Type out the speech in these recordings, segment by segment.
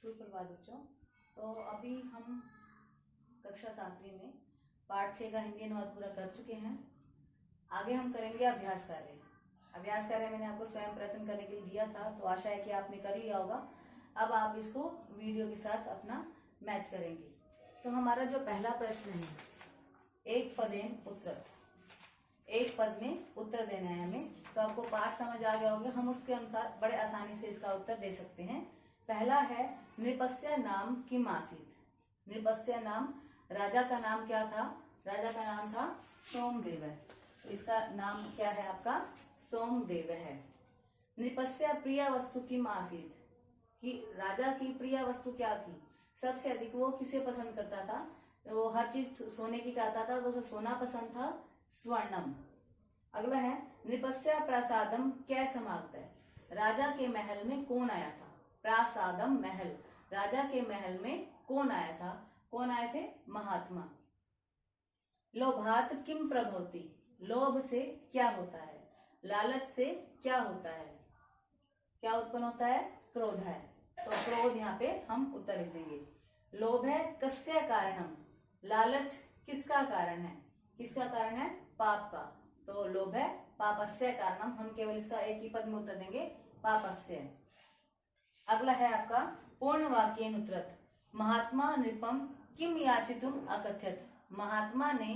सुप्रभात बच्चों। तो अभी हम कक्षा 7वीं में पाठ 6 का हिंदी अनुवाद पूरा कर चुके हैं। आगे हम करेंगे अभ्यास कार्य। अभ्यास कार्य मैंने आपको स्वयं प्रयत्न करने के लिए दिया था, तो आशा है कि आपने कर लिया होगा। अब आप इसको वीडियो के साथ अपना मैच करेंगे। तो हमारा जो पहला प्रश्न है, एक पदेन उत्तर, एक पद में उत्तर देना है हमें। तो आपको पाठ समझ आ गया होगा, हम उसके अनुसार बड़े आसानी से इसका उत्तर दे सकते हैं। पहला है नृपस्य नाम किम आसीत। नृपस्य नाम, राजा का नाम क्या था? राजा का नाम था सोमदेव। तो इसका नाम क्या है आपका? सोमदेव है। नृपस्य प्रिय वस्तु किम आसीत, कि राजा की प्रिय वस्तु क्या थी? सबसे अधिक वो किसे पसंद करता था? वो हर चीज सोने की चाहता था, तो उसे सोना पसंद था, स्वर्णम। अगला है नृपस्य प्रासादम क्या समागत है। राजा के महल में कौन आया था? प्रासादम महल, राजा के महल में कौन आया था? कौन आए थे? महात्मा। लोभात किम प्रभवती, लोभ से क्या होता है? लालच से क्या होता है? क्या उत्पन्न होता है? क्रोध है। तो क्रोध यहाँ पे हम उत्तर लिख देंगे। लोभ है कस्य कारणम, लालच किसका कारण है? किसका कारण है? पाप का। तो लोभ है पापस्य कारणम, हम केवल इसका एक ही पद में उत्तर देंगे, पापस्य। अगला है आपका पूर्ण वाक्येन उत्तरत। महात्मा नृपम किम याचितुम अकथ्यत। महात्मा ने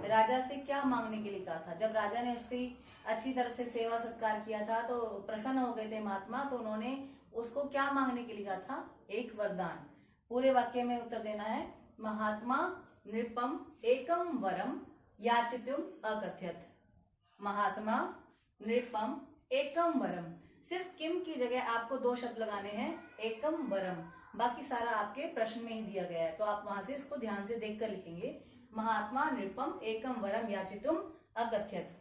राजा से क्या मांगने के लिए कहा था? जब राजा ने उसकी अच्छी तरह से सेवा सत्कार किया था तो प्रसन्न हो गए थे महात्मा, तो उन्होंने उसको क्या मांगने के लिए कहा था? एक वरदान। पूरे वाक्य में उत्तर देना है। महात्मा नृपम एकम वरम याचितुम अकथ्यत। महात्मा नृपम एकम वरम, सिर्फ किम की जगह आपको दो शब्द लगाने हैं, एकम वरम। बाकी सारा आपके प्रश्न में ही दिया गया है, तो आप वहां से इसको ध्यान से देखकर लिखेंगे। महात्मा नृपम एकम वरम याचितुम अकथ्यत।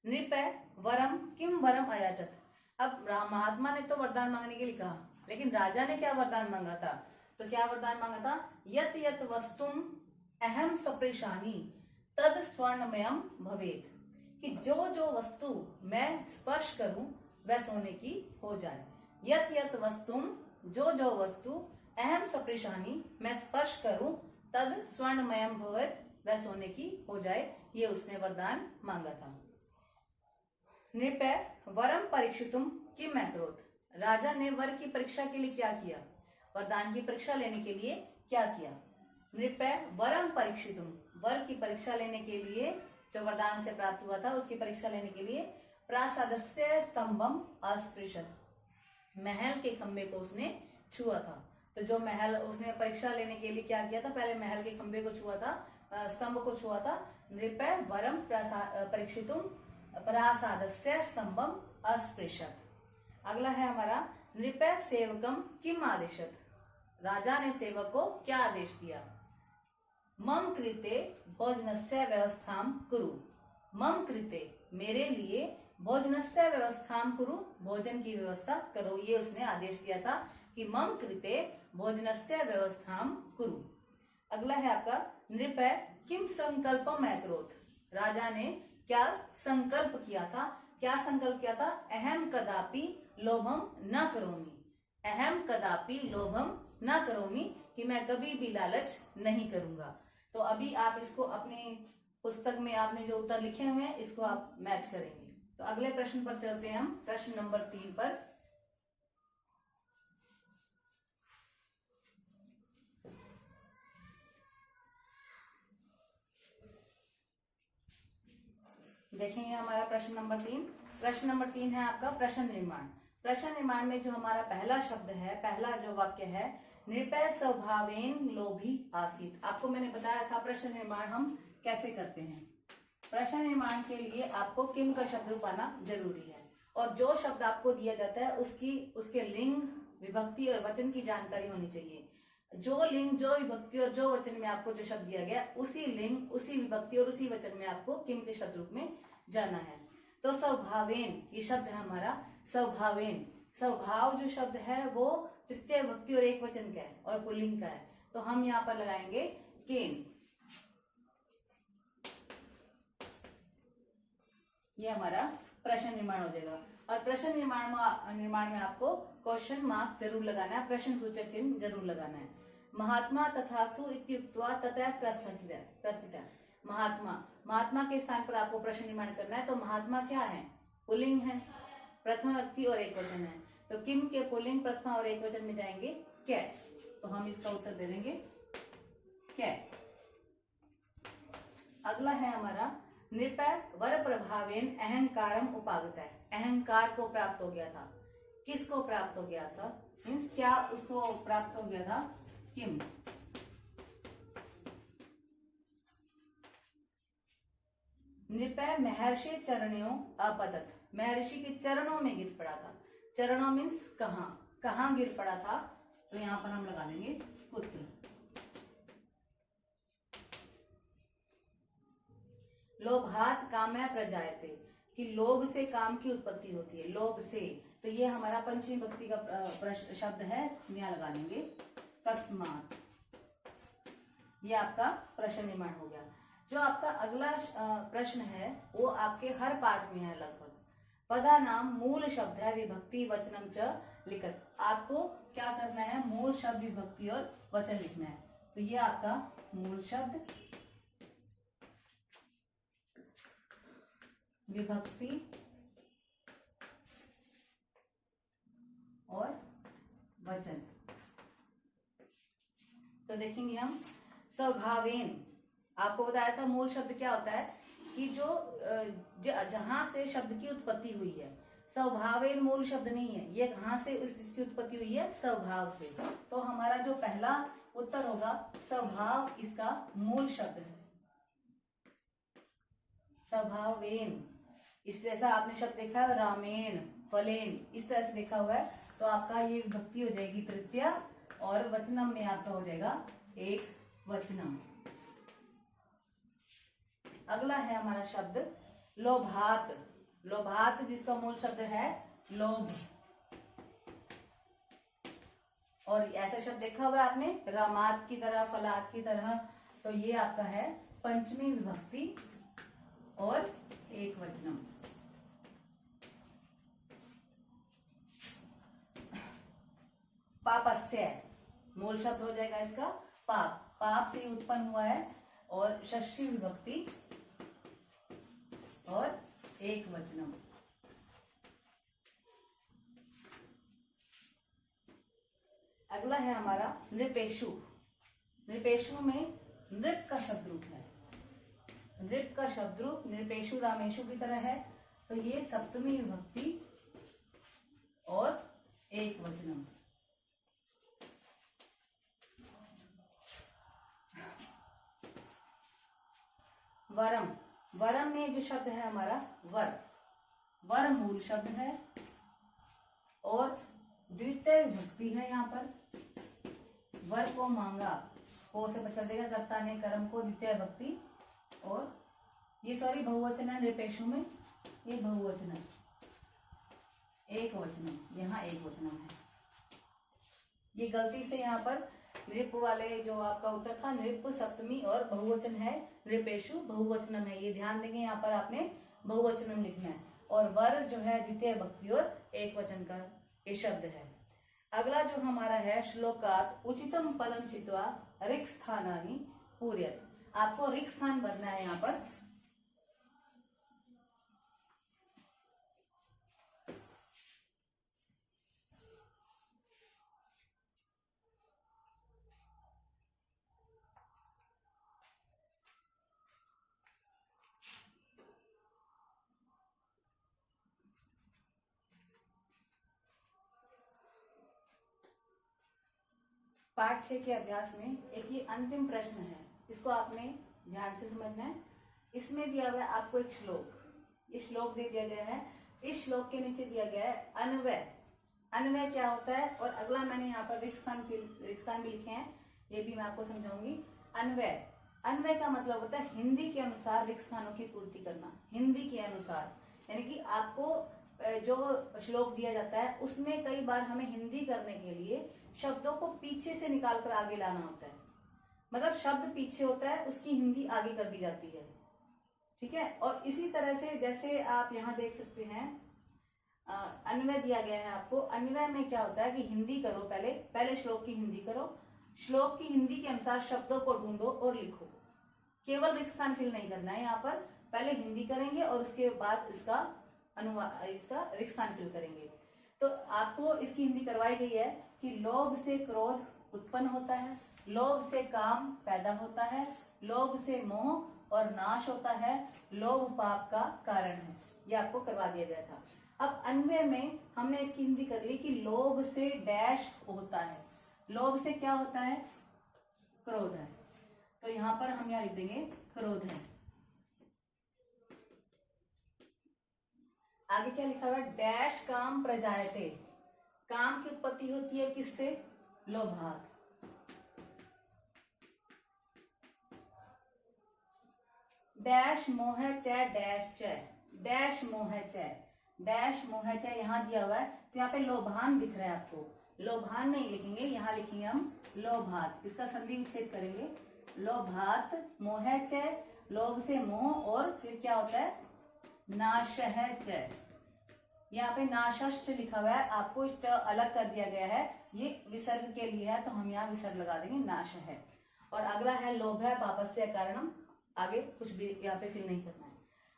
नृप वरम किम वरम अयाचत। अब महात्मा ने तो वरदान मांगने के लिए कहा, लेकिन राजा ने क्या वरदान मांगा था? तो क्या वरदान मांगा था? यत यत वस्तुम अहम सप्रेशानी तद स्वर्णमयम भवेत, कि जो जो वस्तु मैं स्पर्श करूं वह सोने की हो जाए। यत यत वस्तुम, जो जो वस्तु अहम सप्रेशानी मैं स्पर्श करूं तद स्वर्णमयम भवेत, वह सोने की हो जाए। ये उसने वरदान मांगा था। नृप वरम परीक्षितुम किम अकरोत्। राजा ने वर की परीक्षा के लिए क्या किया? वरदान की परीक्षा लेने के लिए क्या किया? नृप वरम परीक्षितुम, वर की परीक्षा लेने के लिए, जो वरदान से प्राप्त हुआ था उसकी परीक्षा लेने के लिए, प्रासादस्य स्तंभम अस्पृशत, महल के खंबे को उसने छुआ था। तो जो महल उसने परीक्षा लेने के लिए क्या किया था? पहले महल के खंबे को छुआ था, स्तंभ को छुआ था। नृप वरम परीक्षितुम प्रासादस्य स्तंभम अस्पृशत। अगला है हमारा नृप सेवकम किम आदेशत। राजा ने सेवक को क्या आदेश दिया? मम कृते भोजनस्य व्यवस्थाम कुरु। मम कृते, मेरे लिए, भोजनस्य व्यवस्थाम कुरु, भोजन की व्यवस्था करो। ये उसने आदेश दिया था कि मम कृते भोजनस्य व्यवस्थाम कुरु। अगला है आपका नृप किम संकल्पम अकरोत्। राजा ने क्या संकल्प किया था? क्या संकल्प किया था? अहम कदापि लोभम न करोमि। अहम कदापि लोभम न करोमि, कि मैं कभी भी लालच नहीं करूंगा। तो अभी आप इसको अपनी पुस्तक में आपने जो उत्तर लिखे हुए हैं इसको आप मैच करेंगे। तो अगले प्रश्न पर चलते हैं हम, प्रश्न नंबर 3 पर। देखेंगे हमारा प्रश्न नंबर 3। प्रश्न नंबर 3 है आपका प्रश्न निर्माण। प्रश्न निर्माण में जो हमारा पहला शब्द है, पहला जो वाक्य है, नृपय स्वभावेन लोभी आसीत। आपको मैंने बताया था प्रश्न निर्माण हम कैसे करते हैं। प्रश्न निर्माण के लिए आपको किम का शब्द रूप आना जरूरी है, और जो शब्द आपको दिया जाता है उसके लिंग, विभक्ति और वचन की जानकारी होनी चाहिए। जो लिंग, जो विभक्ति और जो वचन में आपको जो शब्द दिया गया, उसी लिंग, उसी विभक्ति और उसी वचन में आपको किम के शब्द रूप में जाना है। तो स्वभावेन ये शब्द है हमारा, स्वभावेन। स्वभाव जो शब्द है वो तृतीय विभक्ति और एक वचन का है और पुल्लिंग का है, तो हम यहाँ पर लगाएंगे केन। ये हमारा प्रश्न निर्माण हो जाएगा। और प्रश्न निर्माण में आपको क्वेश्चन मार्क जरूर लगाना है, प्रश्न सूचक चिन्ह जरूर लगाना है। महात्मा तथास्तु इत्युक्त्वा ततः प्रस्थितः। महात्मा के स्थान पर आपको प्रश्न निर्माण करना है। तो महात्मा क्या है? पुल्लिंग है, प्रथमा व्यक्ति और एक वचन है। तो किम के पुल्लिंग प्रथमा और एक वचन में जाएंगे क्या। तो हम इसका उत्तर दे देंगे क्या। अगला है हमारा नृपय वर प्रभावेन अहंकारम उपागत है। अहंकार को प्राप्त हो गया था। किसको प्राप्त हो गया था? मीन्स क्या उसको प्राप्त हो गया था? किम। नृपय महर्षि चरणों अपतत। महर्षि के चरणों में गिर पड़ा था। चरणों मीन्स कहाँ गिर पड़ा था? तो यहाँ पर हम लगा देंगे पुत्र। लोभात कामय प्रजायते, कि लोभ से काम की उत्पत्ति होती है। लोभ से, तो ये हमारा पंचमी विभक्ति का शब्द है, हम यहाँ लगा देंगे कस्मात। ये आपका प्रश्न निर्माण हो गया। जो आपका अगला प्रश्न है वो आपके हर पाठ में है लगभग। पदा नाम मूल शब्द है विभक्ति वचनम च लिखत। आपको क्या करना है? मूल शब्द विभक्ति और वचन लिखना है। तो ये आपका मूल शब्द विभक्ति और वचन। तो देखेंगे हम स्वभावेन। आपको बताया था मूल शब्द क्या होता है कि जो जहां से शब्द की उत्पत्ति हुई है। स्वभावेन मूल शब्द नहीं है, ये कहां से इसकी उत्पत्ति हुई है? स्वभाव से। तो हमारा जो पहला उत्तर होगा स्वभाव, इसका मूल शब्द है स्वभावेन। इस जैसा आपने शब्द देखा है रामेण, फलेन, इस तरह से देखा हुआ है। तो आपका ये विभक्ति हो जाएगी तृतीया और वचनम में आपका हो जाएगा एक वचनम। अगला है हमारा शब्द लोभात। लोभात जिसका मूल शब्द है लोभ। और ऐसा शब्द देखा हुआ है आपने रामात की तरह, फलात की तरह। तो ये आपका है पंचमी विभक्ति और एक वचनम। पापस्य मूल शब्द हो जाएगा इसका पाप। पाप से उत्पन्न हुआ है और षष्ठी विभक्ति और एक वचनम। अगला है हमारा नृपेशु। नृपेशु में नृप का शब्द रूप है। नृप का शब्द रूप नृपेशु रामेशु की तरह है। तो ये सप्तमी विभक्ति और एक वचनम। वरम। वरम में जो शब्द है हमारा वर। वर मूल शब्द है और द्वितीय विभक्ति है। यहाँ पर वर को मांगा, को से बचा देगा, कर्ता ने कर्म को, द्वितीय विभक्ति। और ये बहुवचन है नृपेशु में, ये बहुवचन है, एक वचनम, यहाँ एक वचनम है। ये गलती से यहाँ पर नृप वाले जो आपका उत्तर था, नृप सप्तमी और बहुवचन है, नृपेशु बहुवचनम है। ये ध्यान देंगे, यहाँ पर आपने बहुवचनम लिखना है। और वर जो है द्वितीय विभक्ति और एक वचन का ये शब्द है। अगला जो हमारा है श्लोकात उचितम पदम चित्वा रिक्त स्थानानि पूर्यत। आपको रिक्त स्थान भरना है यहाँ पर। पाठ 6 के अभ्यास में एक ये अंतिम प्रश्न है, इसको आपने ध्यान से समझना है। इसमें दिया हुआ है आपको एक श्लोक, ये श्लोक दे दिया गया है। इस श्लोक के नीचे दिया गया है अन्वय। अन्वय क्या होता है? और अगला मैंने यहाँ पर रिक्त स्थान भी लिखे हैं, ये भी मैं आपको समझाऊंगी। अन्वय, अन्वय का मतलब होता है हिंदी के अनुसार रिक्त स्थानों की पूर्ति करना। हिंदी के अनुसार यानी कि आपको जो श्लोक दिया जाता है उसमें कई बार हमें हिंदी करने के लिए शब्दों को पीछे से निकाल कर आगे लाना होता है। मतलब शब्द पीछे होता है, उसकी हिंदी आगे कर दी जाती है। ठीक है। और इसी तरह से जैसे आप यहाँ देख सकते हैं अन्वय दिया गया है आपको। अन्वय में क्या होता है कि हिंदी करो, पहले श्लोक की हिंदी करो, श्लोक की हिंदी के अनुसार शब्दों को ढूंढो और लिखो। केवल रिक्त स्थान फिल नहीं करना है, यहाँ पर पहले हिंदी करेंगे और उसके बाद इसका रिक्त स्थान फिल करेंगे। तो आपको इसकी हिंदी करवाई गई है कि लोभ से क्रोध उत्पन्न होता है, लोभ से काम पैदा होता है, लोभ से मोह और नाश होता है, लोभ पाप का कारण है। ये आपको करवा दिया गया था। अब अन्वय में हमने इसकी हिंदी कर ली कि लोभ से डैश होता है। लोभ से क्या होता है? क्रोध है। तो यहां पर हम यहाँ लिख देंगे क्रोध है। आगे क्या लिखा हुआ है? डैश काम प्रजायते। काम की उत्पत्ति होती है किससे? लोभात। डैश मोह च डैश च, डैश मोह च, डैश मोह च यहाँ दिया हुआ है तो यहाँ पे लोभान दिख रहा है आपको। लोभान नहीं लिखेंगे, यहाँ लिखेंगे हम लोभात। इसका संधि विच्छेद करेंगे। लोभात मोह च, लोभ से मोह, और फिर क्या होता है? नाशः च। यहाँ पे नाशश्च लिखा हुआ है, आपको च अलग कर दिया गया है, ये विसर्ग के लिए है तो हम यहाँ विसर्ग लगा देंगे नाश है। और अगला है लोभ है पापस्य कारणम। आगे कुछ भी यहाँ पे फिल नहीं करना है।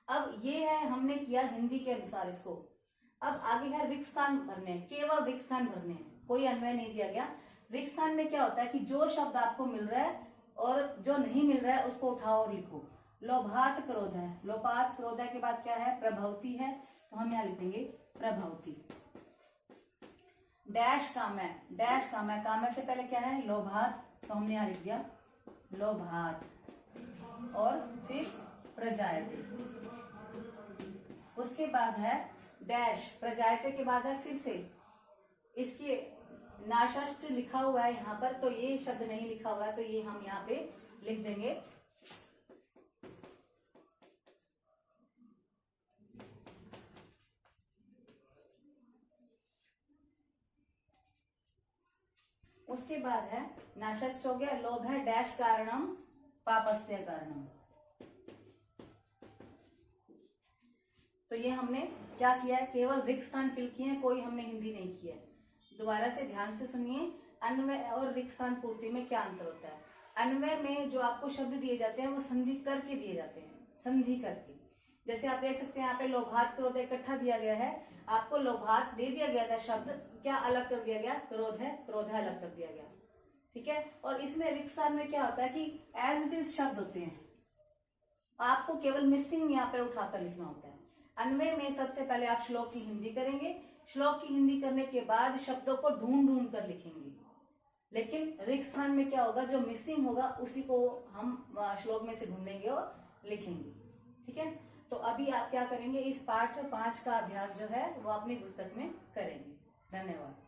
अब ये है हमने किया हिंदी के अनुसार इसको। अब आगे है रिक्त स्थान भरने, केवल रिक्त स्थान भरने हैं, कोई अन्वय नहीं दिया गया। रिक्त स्थान में क्या होता है कि जो शब्द आपको मिल रहा है और जो नहीं मिल रहा है उसको उठाओ और लिखो। लोभात क्रोध है, लोपात क्रोध है के बाद क्या है? प्रभवती है, तो हम यहाँ लिख देंगे प्रभवती। डैश काम है, डैश काम है, काम है से पहले क्या है? लोभात, तो हमने यहाँ लिख दिया लोभात। और फिर प्रजायते, उसके बाद है डैश, प्रजायते के बाद है फिर से इसके नाशश्च लिखा हुआ है यहाँ पर, तो ये शब्द नहीं लिखा हुआ है तो ये हम यहाँ पे लिख देंगे उसके बाद है नाशश्च हो गया। लोभ है डैश कारणम पापस्य कारणम। तो ये हमने क्या किया है? केवल रिक्त स्थान फिल किए हैं, कोई हमने हिंदी नहीं किया है। दोबारा से ध्यान से सुनिए, अन्वय और रिक्त स्थान पूर्ति में क्या अंतर होता है। अन्वय में जो आपको शब्द दिए जाते हैं वो संधि करके दिए जाते हैं, संधि करके। जैसे आप देख सकते हैं यहाँ पे लोभात क्रोध इकट्ठा दिया गया है, आपको लोभात दे दिया गया था शब्द, क्या अलग कर दिया गया? क्रोध है, क्रोध है अलग कर दिया गया। ठीक है। और इसमें रिक्त स्थान में क्या होता है कि एज इट इज शब्द होते हैं, आपको केवल मिसिंग यहाँ पर उठाकर लिखना होता है। अन्वय में सबसे पहले आप श्लोक की हिंदी करेंगे, श्लोक की हिंदी करने के बाद शब्दों को ढूंढ ढूंढ कर लिखेंगे। लेकिन रिक्त स्थान में क्या होगा? जो मिसिंग होगा उसी को हम श्लोक में से ढूंढेंगे और लिखेंगे। ठीक है। तो अभी आप क्या करेंगे? इस पाठ 5 का अभ्यास जो है वो अपनी पुस्तक में करेंगे। धन्यवाद।